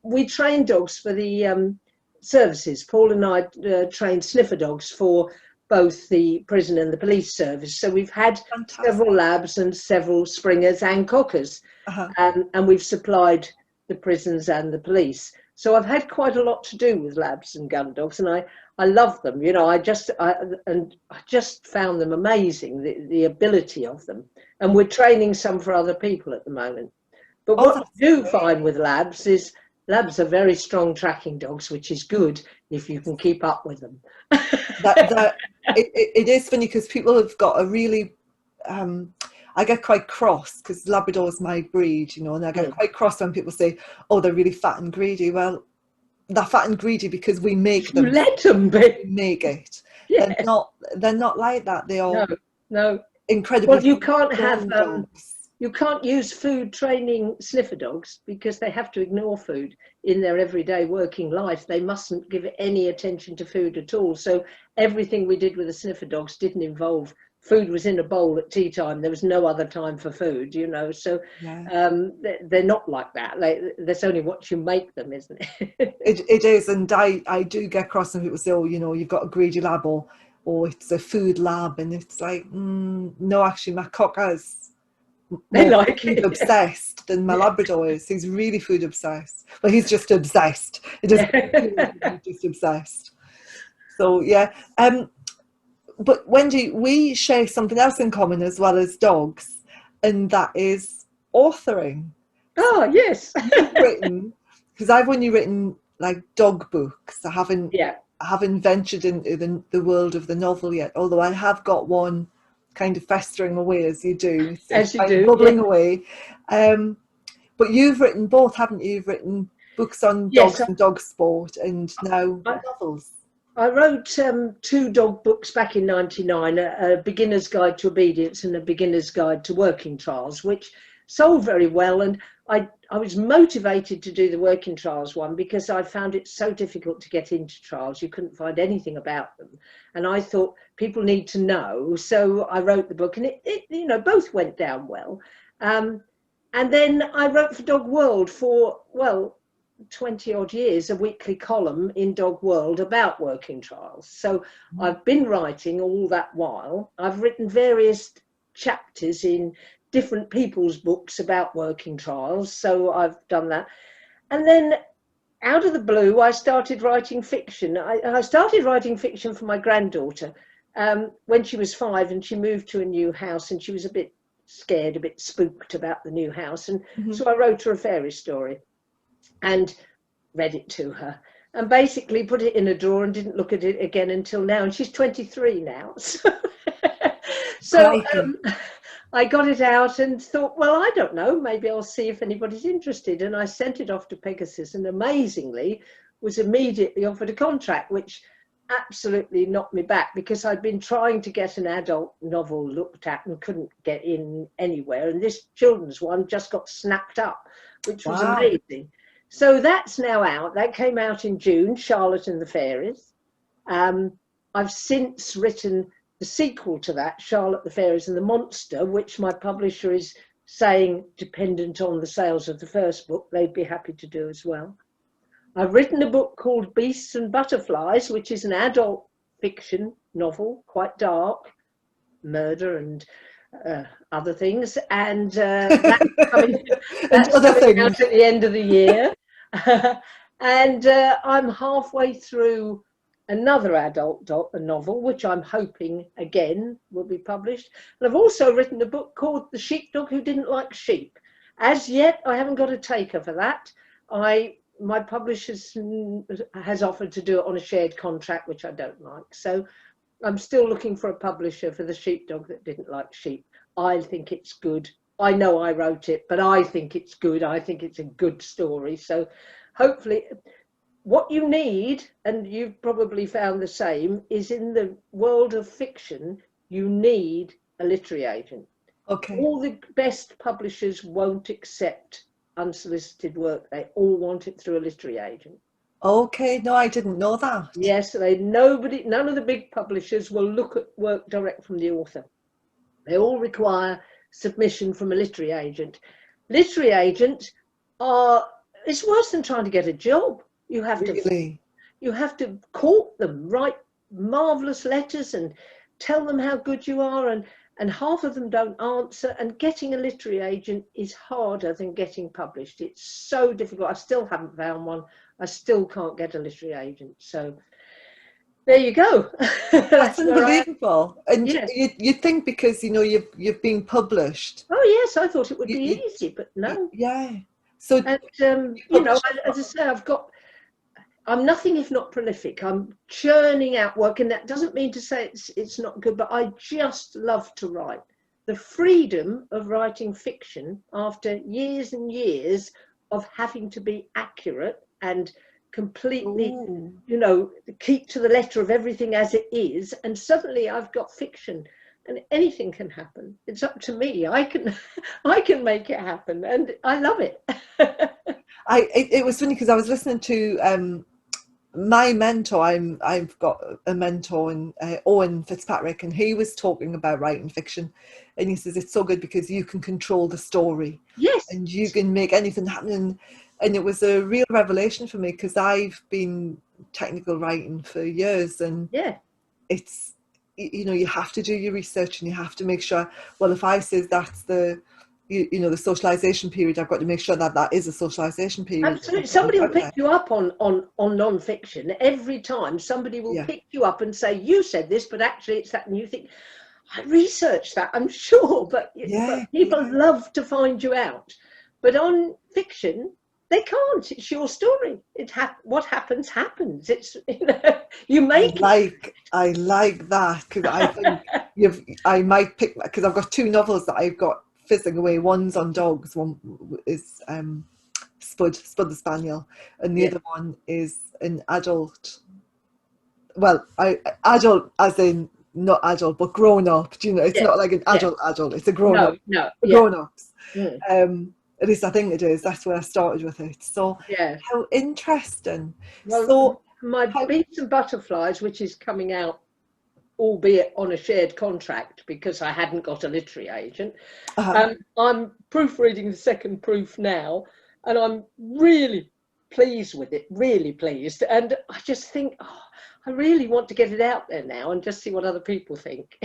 we train dogs for the services. Paul and I trained sniffer dogs for both the prison and the police service. So we've had Fantastic. several labs and several springers and cockers, Uh-huh. and we've supplied the prisons and the police. So I've had quite a lot to do with labs and gun dogs, and I love them. You know, I just found them amazing, the ability of them. And we're training some for other people at the moment. But what I do find with labs is labs are very strong tracking dogs, which is good if you can keep up with them. It is funny because people have got a really I get quite cross because Labrador's my breed, you know, and I get quite cross when people say, oh, they're really fat and greedy. Well, they're fat and greedy because we make them. You let them be. We make it. Yeah. They're not like that. They are no. incredibly. Well, you can't have dogs. You can't use food training sniffer dogs because they have to ignore food in their everyday working life. They mustn't give any attention to food at all. So everything we did with the sniffer dogs didn't involve food. Was in a bowl at tea time. There was no other time for food, you know. So they're not like that. That's only what you make them, isn't it? It is, and I do get cross when people say, oh, you know, you've got a greedy lab or it's a food lab, and it's like, no, actually, my cockers. They More like food it. obsessed than my Labrador is. He's really food obsessed. Well, he's just obsessed. It doesn't he's just obsessed. So yeah. But Wendy, we share something else in common as well as dogs, and that is authoring. Oh yes. Because I've only written like dog books. I haven't ventured into the world of the novel yet, although I have got one kind of festering away as you do. As you do, bubbling away. But you've written both, haven't you? You've written books on dogs and dog sport, and now novels. I wrote 2 dog books back in '99, a beginner's guide to obedience and a beginner's guide to working trials, which sold very well. And I was motivated to do the working trials one because I found it so difficult to get into trials. You couldn't find anything about them. And I thought people need to know. So I wrote the book, and it you know, both went down well. And then I wrote for Dog World for, 20 odd years, a weekly column in Dog World about working trials. So I've been writing all that while. I've written various chapters in different people's books about working trials. So I've done that. And then out of the blue, I started writing fiction. I started writing fiction for my granddaughter when she was 5, and she moved to a new house, and she was a bit scared, a bit spooked about the new house. And so I wrote her a fairy story and read it to her, and basically put it in a drawer and didn't look at it again until now. And she's 23 now. So I got it out and thought, well, I don't know, maybe I'll see if anybody's interested. And I sent it off to Pegasus, and amazingly was immediately offered a contract, which absolutely knocked me back, because I'd been trying to get an adult novel looked at and couldn't get in anywhere. And this children's one just got snapped up, which was amazing. So that's now out. That came out in June, Charlotte and the Fairies. I've since written the sequel to that, Charlotte, the Fairies and the Monster, which my publisher is saying, dependent on the sales of the first book, they'd be happy to do as well. I've written a book called Beasts and Butterflies, which is an adult fiction novel, quite dark, murder and other things, and that's coming out at the end of the year. And I'm halfway through another adult novel, which I'm hoping again will be published. And I've also written a book called The Sheepdog Who Didn't Like Sheep. As yet, I haven't got a taker for that. My publisher has offered to do it on a shared contract, which I don't like. So I'm still looking for a publisher for The Sheepdog That Didn't Like Sheep. I think it's good. I know I wrote it, but I think it's good. I think it's a good story. So hopefully, what you need, and you've probably found the same, is in the world of fiction, you need a literary agent. Okay. All the best publishers won't accept unsolicited work. They all want it through a literary agent. Okay, no, I didn't know that. Yes, none of the big publishers will look at work direct from the author. They all require submission from a literary agent. Literary agents it's worse than trying to get a job. You have to court them, write marvelous letters and tell them how good you are, and half of them don't answer, and getting a literary agent is harder than getting published. It's so difficult. I still haven't found one. I still can't get a literary agent. So there you go. That's unbelievable. And yes. you think because you've been published. Oh yes, I thought it would be easy, but no. Yeah. So and as I say, I'm nothing if not prolific. I'm churning out work, and that doesn't mean to say it's not good, but I just love to write. The freedom of writing fiction after years and years of having to be accurate and completely, keep to the letter of everything as it is, and suddenly I've got fiction, and anything can happen. It's up to me. I can make it happen, and I love it. It was funny because I was listening to my mentor. I've got a mentor, in Owen Fitzpatrick, and he was talking about writing fiction, and he says it's so good because you can control the story. Yes. And you can make anything happen. And it was a real revelation for me because I've been technical writing for years, and it's, you have to do your research, and you have to make sure, well, if I say that's the socialization period, I've got to make sure that is a socialization period. Absolutely. Somebody will pick you up on non-fiction. Every time somebody will pick you up and say, you said this, but actually it's that, and you think, I researched that, I'm sure, but people love to find you out. But on fiction, they can't. It's your story. What happens. It's you make it. I like that, because I think I might pick, because I've got two novels that I've got fizzing away. One's on dogs. One is Spud the Spaniel, and the other one is an adult. Well, adult as in not adult, but grown up. It's not like an adult. It's a grown up. No, grown ups. At least I think it is. That's where I started with it. So how interesting. Well, so my Beasts and Butterflies, which is coming out, albeit on a shared contract because I hadn't got a literary agent. I'm proofreading the second proof now, and I'm really pleased with it, really pleased. And I just think, I really want to get it out there now and just see what other people think.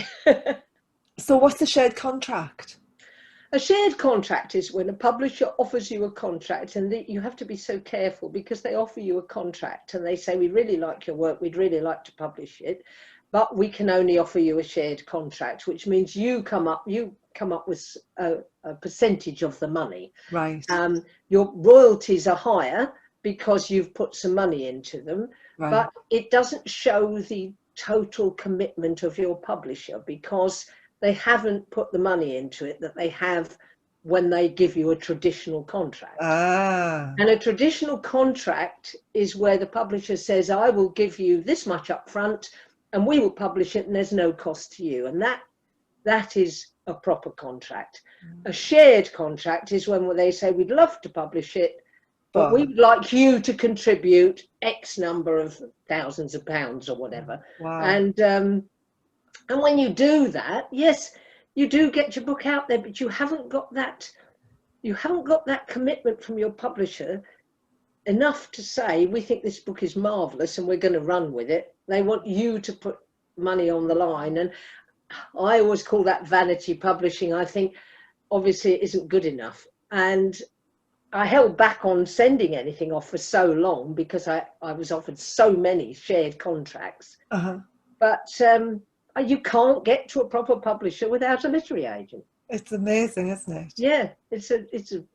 So what's the shared contract? A shared contract is when a publisher offers you a contract, and you have to be so careful because they offer you a contract and they say, we really like your work, we'd really like to publish it, but we can only offer you a shared contract, which means you come up with a percentage of the money. Right. Your royalties are higher because you've put some money into them, but it doesn't show the total commitment of your publisher because they haven't put the money into it that they have when they give you a traditional contract. And a traditional contract is where the publisher says, I will give you this much up front and we will publish it and there's no cost to you. And that is a proper contract. A shared contract is when they say, we'd love to publish it, but we would like you to contribute X number of thousands of pounds or whatever. Wow. And when you do that, yes, you do get your book out there, but you haven't got that commitment from your publisher enough to say, we think this book is marvelous and we're going to run with it. They want you to put money on the line. And I always call that vanity publishing. I think obviously it isn't good enough. And I held back on sending anything off for so long because I was offered so many shared contracts. But you can't get to a proper publisher without a literary agent. It's amazing, isn't it? Yeah, the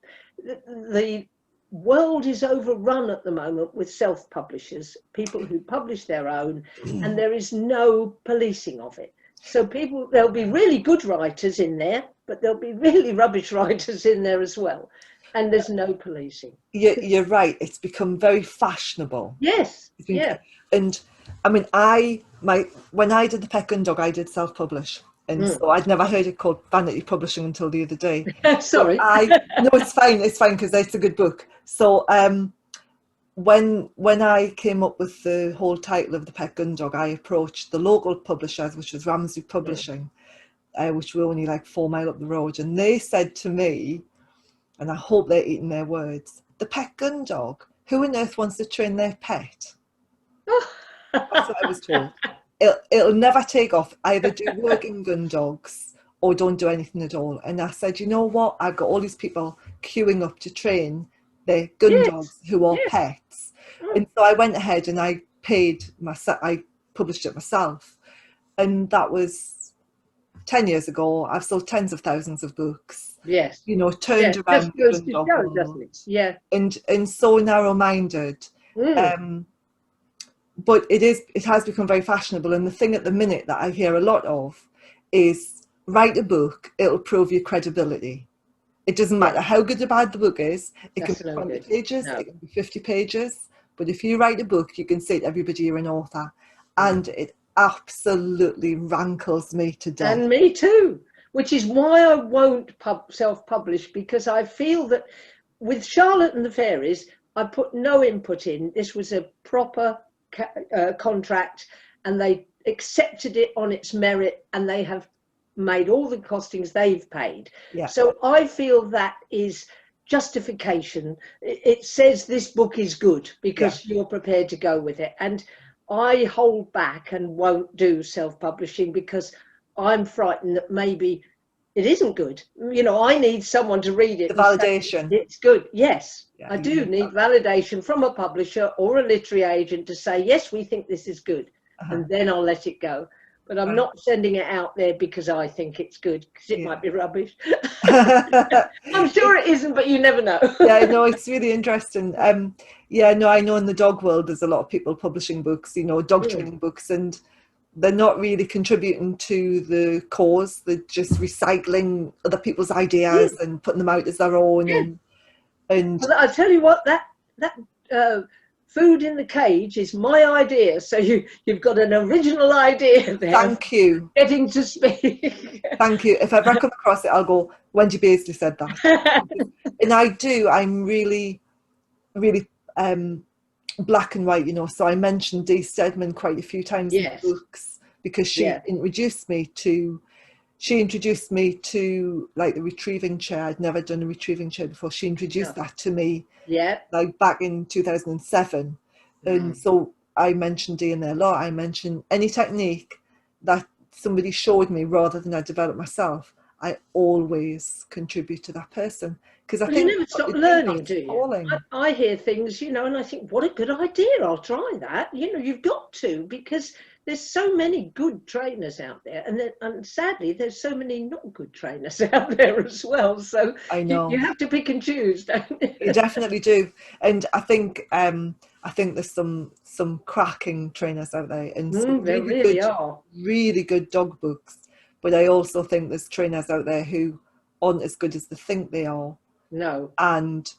world is overrun at the moment with self-publishers, people who publish their own, and there is no policing of it. So there'll be really good writers in there, but there'll be really rubbish writers in there as well. And there's no policing. You're right. It's become very fashionable. Yes. Yeah. And I mean, when I did the Pet Gun Dog, I did self-publish. And so I'd never heard it called vanity publishing until the other day. Sorry. No, it's fine because it's a good book. So when I came up with the whole title of the Pet Gun Dog, I approached the local publishers, which was Ramsey Publishing, which were only like 4 miles up the road. And they said to me, and I hope they're eating their words, the Pet Gun Dog, who on earth wants to train their pet? That's what I was told. It'll never take off. Either do working gun dogs or don't do anything at all. And I said, you know what? I've got all these people queuing up to train their gun dogs who are pets. And so I went ahead and I published it myself. And that was 10 years ago. I've sold tens of thousands of books. Yes. Turned around. Just goes to show, doesn't it? Yeah. And so narrow-minded. But it has become very fashionable. And the thing at the minute that I hear a lot of is write a book, it'll prove your credibility. It doesn't matter how good or bad the book is. It can be 20 pages, it can be 50 pages. But if you write a book, you can say to everybody you're an author. And it absolutely rankles me to death. And me too, which is why I won't self-publish, because I feel that with Charlotte and the Fairies, I put no input in. This was a proper contract and they accepted it on its merit and they have made all the costings they've paid. So I feel that is justification. It says this book is good because you're prepared to go with it. And I hold back and won't do self-publishing because I'm frightened that maybe it isn't good. I need someone to read it. The validation. It's good. Yes, I do need validation from a publisher or a literary agent to say, yes, we think this is good. And then I'll let it go. But I'm not sending it out there because I think it's good, because it might be rubbish. I'm sure it isn't, but you never know. No, it's really interesting. I know in the dog world, there's a lot of people publishing books, dog training books, and they're not really contributing to the cause. They're just recycling other people's ideas and putting them out as their own. And well, I tell you what, that food in the cage is my idea. So you've got an original idea there. Thank you. Getting to speak. Thank you. If I ever come across it, I'll go, Wendy Beasley said that. And I'm really, really black and white, so I mentioned Dee Stedman quite a few times in the books because she introduced me to like the retrieving chair. I'd never done a retrieving chair before. She introduced that to me like back in 2007. And so I mentioned Dee in there a lot. I mentioned any technique that somebody showed me rather than I developed myself. I always contribute to that person. Because I think you never stop learning, do you? I hear things, and I think, what a good idea, I'll try that. You've got to, because there's so many good trainers out there, and sadly there's so many not good trainers out there as well. So I know you have to pick and choose, don't you? You definitely do. And I think there's some cracking trainers out there, and some there really are really good dog books. But I also think there's trainers out there who aren't as good as they think they are. No. And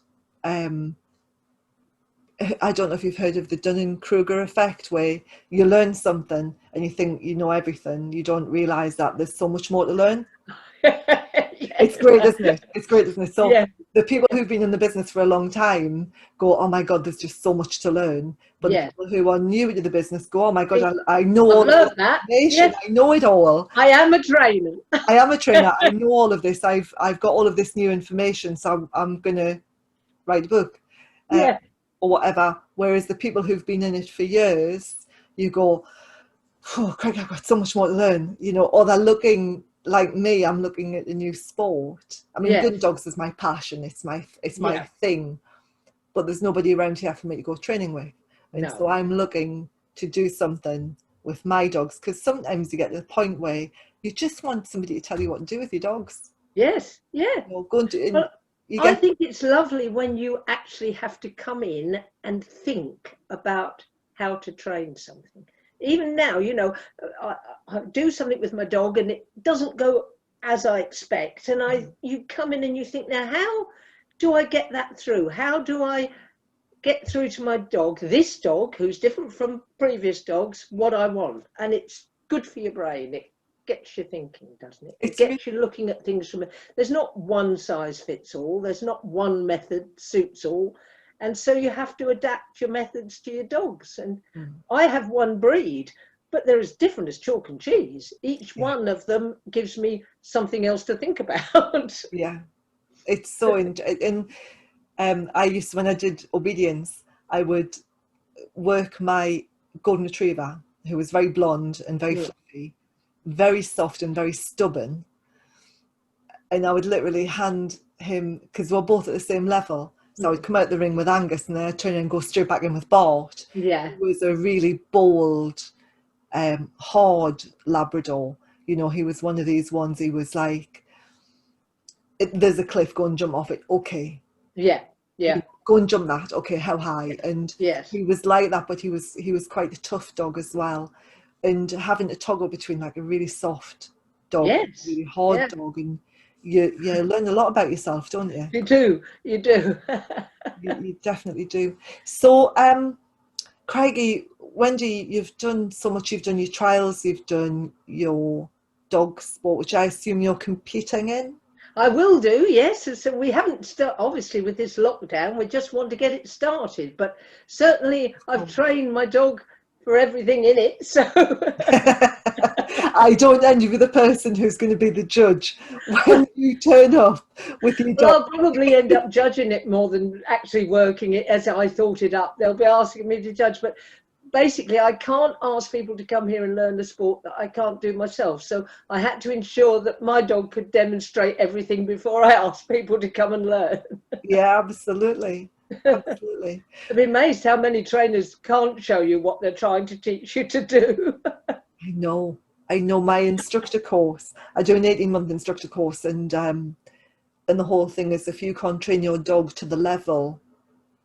I don't know if you've heard of the Dunning-Kruger effect, where you learn something and you think you know everything. You don't realise that there's so much more to learn. It's great, isn't it? So The people who've been in the business for a long time go, oh my God, there's just so much to learn. But the Yes. people who are new to the business go, oh my God, I know I've all of learned this that. information. Yes, I know it all. I am a trainer. I am a trainer. I know all of this. I've got all of this new information. So I'm going to write a book Yeah. or whatever. Whereas the people who've been in it for years, you go, oh, Craig, I've got so much more to learn, you know, or they're looking like me, I'm looking at a new sport. I mean, Yes. gun dogs is my passion. It's my Yeah. thing, but there's nobody around here for me to go training with. And No. so I'm looking to do something with my dogs, because sometimes you get to the point where you just want somebody to tell you what to do with your dogs. Yes. Yeah. You know, go and do, and Well, you I get, think it's lovely when you actually have to come in and think about how to train something. Even now, you know, I do something with my dog and it doesn't go as I expect. And you come in and you think, now, how do I get that through? How do I get through to my dog, this dog, who's different from previous dogs, what I want? And it's good for your brain. It gets you thinking, doesn't it? It it's really, gets you looking at things from, there's not one size fits all, there's not one method suits all, and so you have to adapt your methods to your dogs. And I have one breed, but they're as different as chalk and cheese. Each one of them gives me something else to think about. yeah, it's so, and I used to, when I did obedience, I would work my golden retriever, who was very blonde and very fluffy, very soft and very stubborn, and I would literally hand him, because we're both at the same level, so I would come out the ring with Angus and then I'd turn and go straight back in with Bart. Yeah. He was a really bold, hard Labrador. You know, he was one of these ones, he was like, there's a cliff, go and jump off it. Okay. Yeah. Yeah. Go and jump that. Okay, how high? And Yes. he was like that, but he was quite a tough dog as well. And having to toggle between like a really soft dog, and a really hard dog, and you learn a lot about yourself, don't you? You do. You do. You definitely do. So, Craigie, Wendy, you've done so much. You've done your trials. You've done your dog sport, which I assume you're competing in. I will do, yes. So we haven't started, obviously, with this lockdown. We just want to get it started. But certainly I've trained my dog for everything in it. So I don't envy you the person who's going to be the judge when you turn up with your dog. Well, I'll probably end up judging it more than actually working it as I thought it up. They'll be asking me to judge. But basically, I can't ask people to come here and learn the sport that I can't do myself. So I had to ensure that my dog could demonstrate everything before I asked people to come and learn. Yeah, absolutely. Absolutely. I'd be amazed how many trainers can't show you what they're trying to teach you to do. I know my instructor course. I do an 18-month instructor course, and the whole thing is, if you can't train your dog to the level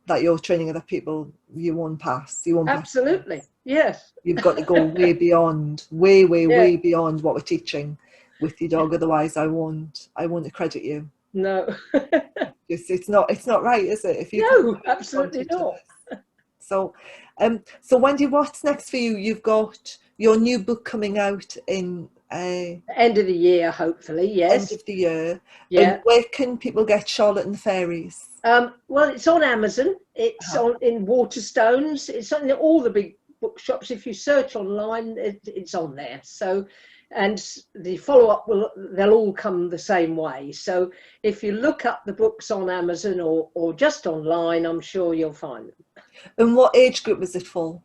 that you're training other people, you won't pass. You won't pass. Absolutely. Yes. You've got to go way beyond, way beyond what we're teaching with your dog. Otherwise, I won't accredit you. No. It's not right, is it? If you No, absolutely not. So Wendy, what's next for you? You've got your new book coming out in end of the year, hopefully. Yes. End of the year. Yeah. And where can people get Charlotte and the Fairies? Well, it's on Amazon. It's on in Waterstones. It's on all the big bookshops. If you search online, it's on there. So, and the follow-up they'll all come the same way. So if you look up the books on Amazon or just online, I'm sure you'll find them. And what age group is it for?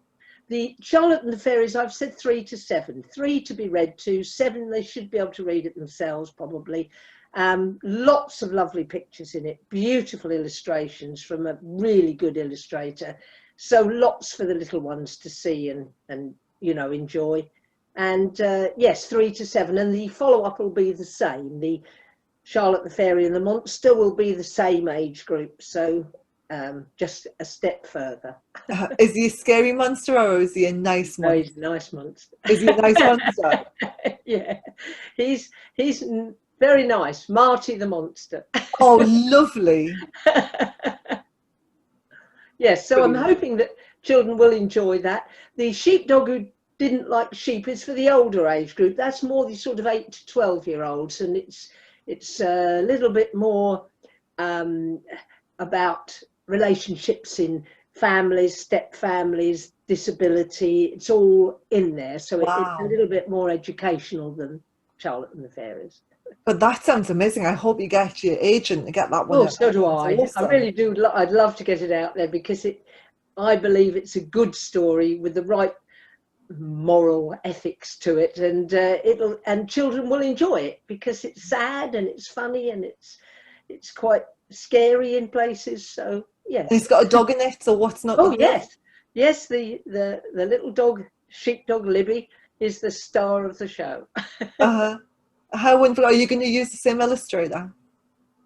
The Charlotte and the Fairies, I've said 3 to 7. 3 to be read to, 7 they should be able to read it themselves probably. Lots of lovely pictures in it, beautiful illustrations from a really good illustrator. So lots for the little ones to see and you know, enjoy. And yes, 3 to 7, and the follow-up will be the same. The Charlotte the Fairy and the Monster will be the same age group, so just a step further. Is he a scary monster or is he a nice monster? No, he's a nice monster. Is he a nice monster? Yeah, he's very nice. Marty the Monster. Oh, lovely. Yes, so I'm hoping that children will enjoy that. The sheepdog who didn't like sheep is for the older age group. That's more the sort of 8 to 12-year-olds, and it's a little bit more about relationships in families, step families, disability. It's all in there. So it's a Wow. little bit more educational than Charlotte and the Fairies. But that sounds amazing. I hope you get your agent to get that one Oh, out. so do That's I. I awesome. really do. I'd love to get it out there because I believe it's a good story with the right moral ethics to it, and children will enjoy it because it's sad and it's funny and it's quite scary in places. So yes. And it's got a dog in it, so what's not to Oh love? yes. The little dog, sheepdog Libby, is the star of the show. How wonderful. Are you going to use the same illustrator?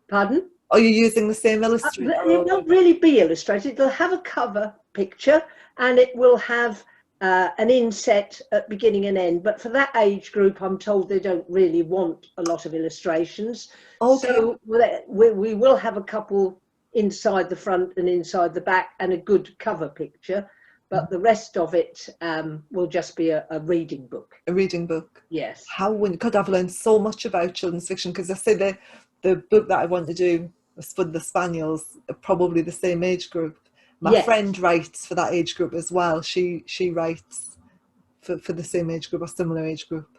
Pardon? Are you using the same illustrator? It won't really be illustrated. It'll have a cover picture and it will have an inset at beginning and end. But for that age group, I'm told they don't really want a lot of illustrations. Okay. So we will have a couple inside the front and inside the back and a good cover picture. But the rest of it will just be a reading book. A reading book. Yes. God, I've learned so much about children's fiction, because I say the book that I want to do was for the Spaniels, probably the same age group. My friend writes for that age group as well. She writes for the same age group or similar age group.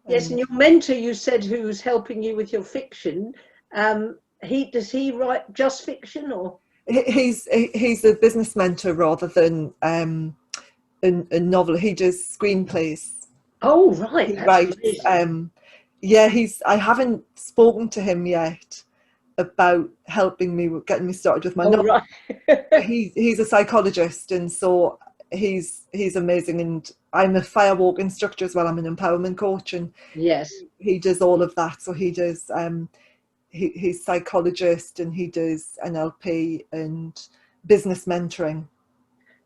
Yes, and your mentor, you said, who's helping you with your fiction, does he write just fiction or? He's a business mentor rather than a novel. He does screenplays. Oh right, He that's writes. amazing. I haven't spoken to him yet about helping me with getting me started with my novel. Right. He's a psychologist, and so he's amazing. And I'm a firewalk instructor as well. I'm an empowerment coach, and Yes, he does all of that. So he does. He's psychologist, and he does NLP and business mentoring.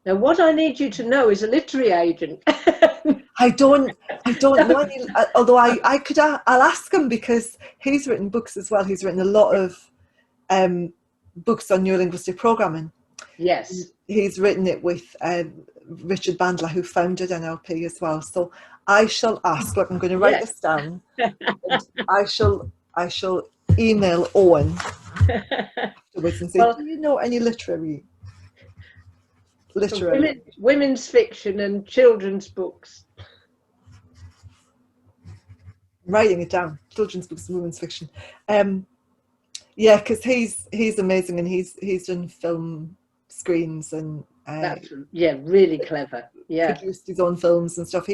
now what I need you to know is a literary agent. I don't know any, although I'll ask him, because he's written books as well. He's written a lot of books on neurolinguistic programming. Yes. He's written it with Richard Bandler, who founded NLP as well. So I shall ask. Look, I'm going to write this down. And I shall email Owen afterwards and say, do you know any literary? Women's fiction and children's books. Writing it down. Children's books and women's fiction. Because he's amazing, and he's done film screens and that's really clever. Yeah, produced his own films and stuff.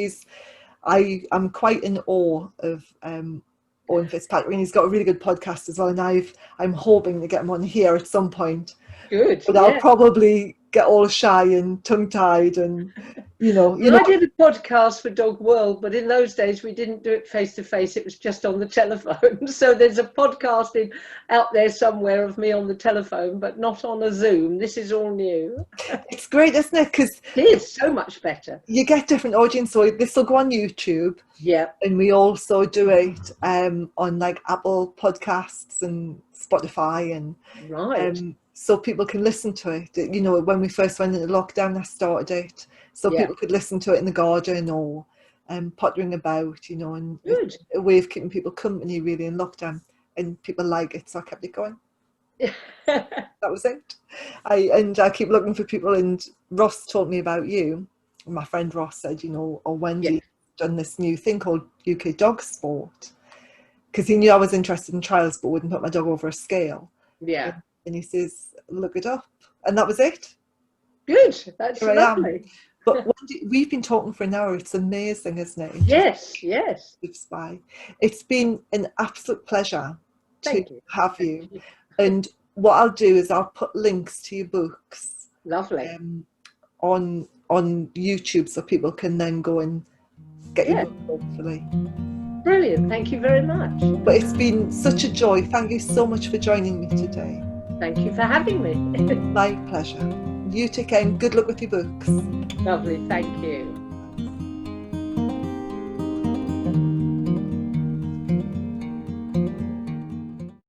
I'm quite in awe of Owen Fitzpatrick, and he's got a really good podcast as well. And I'm hoping to get him on here at some point. Good. But I'll probably get all shy and tongue-tied, and I did a podcast for Dog World, but in those days we didn't do it face to face. It was just on the telephone. So there's a podcast out there somewhere of me on the telephone, but not on a Zoom. This is all new. It's great, isn't it? Because it is so much better. You get different audience. So this will go on YouTube. Yeah. And we also do it on like Apple Podcasts and Spotify, and right. So people can listen to it. When we first went into lockdown, I started it so people could listen to it in the garden or pottering about, and a way of keeping people company really in lockdown, and people like it, so I kept it going. That was it. I keep looking for people, and Ross told me about you. My friend Ross said, Wendy done this new thing called UK Dog Sport, because he knew I was interested in trials but wouldn't put my dog over a scale. Yeah. And he says, look it up. And that was it. Good. That's lovely. But Wendy, we've been talking for an hour. It's amazing, isn't it? Yes. It's been an absolute pleasure to have you. And what I'll do is I'll put links to your books. Lovely. On YouTube, so people can then go and get your book, hopefully. Brilliant. Thank you very much. But it's been such a joy. Thank you so much for joining me today. Thank you for having me. My pleasure. You take care and good luck with your books. Lovely. Thank you.